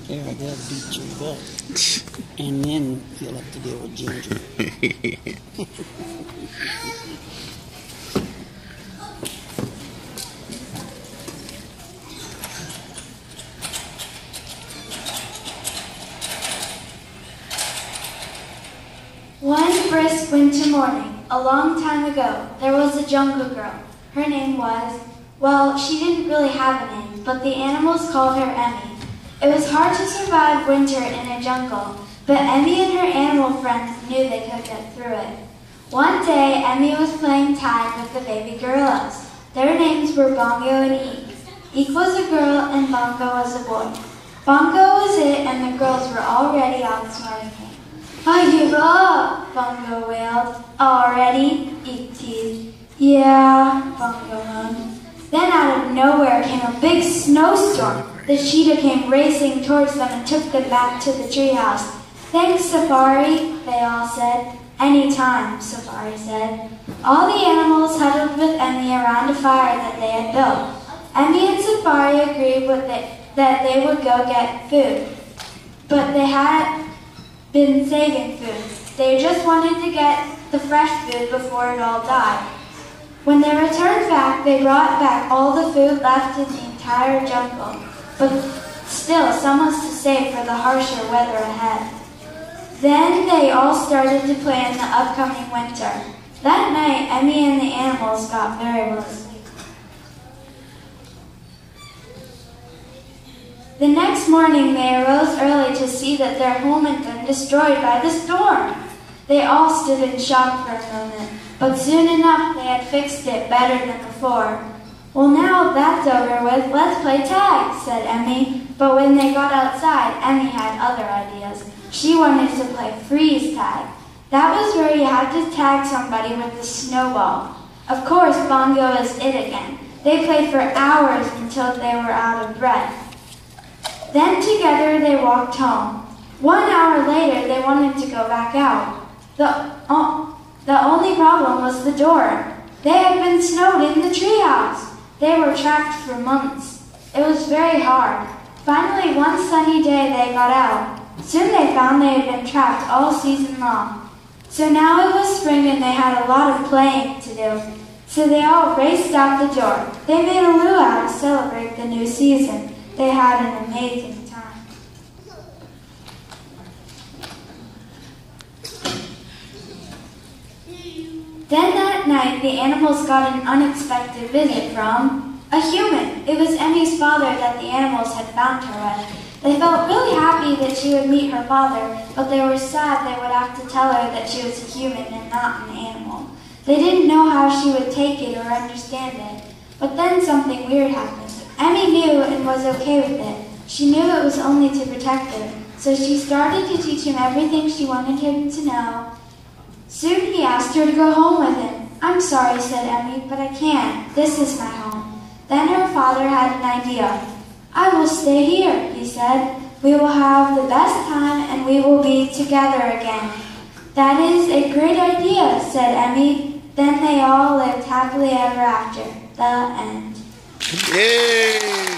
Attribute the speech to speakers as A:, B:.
A: There, I gotta beat your butt. And then you'll have to deal with Ginger.
B: One brisk winter morning, a long time ago, there was a jungle girl. Her name was, well, she didn't really have a name, but the animals called her Emmy. It was hard to survive winter in a jungle, but Emmy and her animal friends knew they could get through it. One day, Emmy was playing tag with the baby gorillas. Their names were Bongo and Eek. Eek was a girl and Bongo was a boy. Bongo was it, and the girls were already outsmarting him. I give up, Bongo wailed. Already? Eek teased. Yeah, Bongo moaned. Then out of nowhere came a big snowstorm. The cheetah came racing towards them and took them back to the treehouse. Thanks, Safari, they all said. Anytime, Safari said. All the animals huddled with Emmy around a fire that they had built. Emmy and Safari agreed that they would go get food, but they hadn't been saving food. They just wanted to get the fresh food before it all died. When they returned back, they brought back all the food left in the entire jungle, but still some was to save for the harsher weather ahead. Then they all started to plan the upcoming winter. That night, Emmy and the animals got very well asleep. The next morning, they arose early to see that their home had been destroyed by the storm. They all stood in shock for a moment, but soon enough they had fixed it better than before. Well, now that's over with, let's play tag, said Emmy. But when they got outside, Emmy had other ideas. She wanted to play freeze tag. That was where you had to tag somebody with a snowball. Of course, Bongo was it again. They played for hours until they were out of breath. Then together they walked home. 1 hour later, they wanted to go back out. The only problem was the door. They had been snowed in the treehouse. They were trapped for months. It was very hard. Finally, one sunny day, they got out. Soon they found they had been trapped all season long. So now it was spring and they had a lot of playing to do. So they all raced out the door. They made a luau to celebrate the new season. They had an amazing time. Then that night, the animals got an unexpected visit from a human. It was Emmy's father that the animals had found her with. They felt really happy that she would meet her father, but they were sad they would have to tell her that she was a human and not an animal. They didn't know how she would take it or understand it. But then something weird happened. Emmy knew and was okay with it. She knew it was only to protect her, so she started to teach him everything she wanted him to know. Soon he asked her to go home with him. I'm sorry, said Emmy, but I can't. This is my home. Then her father had an idea. I will stay here, he said. We will have the best time and we will be together again. That is a great idea, said Emmy. Then they all lived happily ever after. The end.
C: Yay!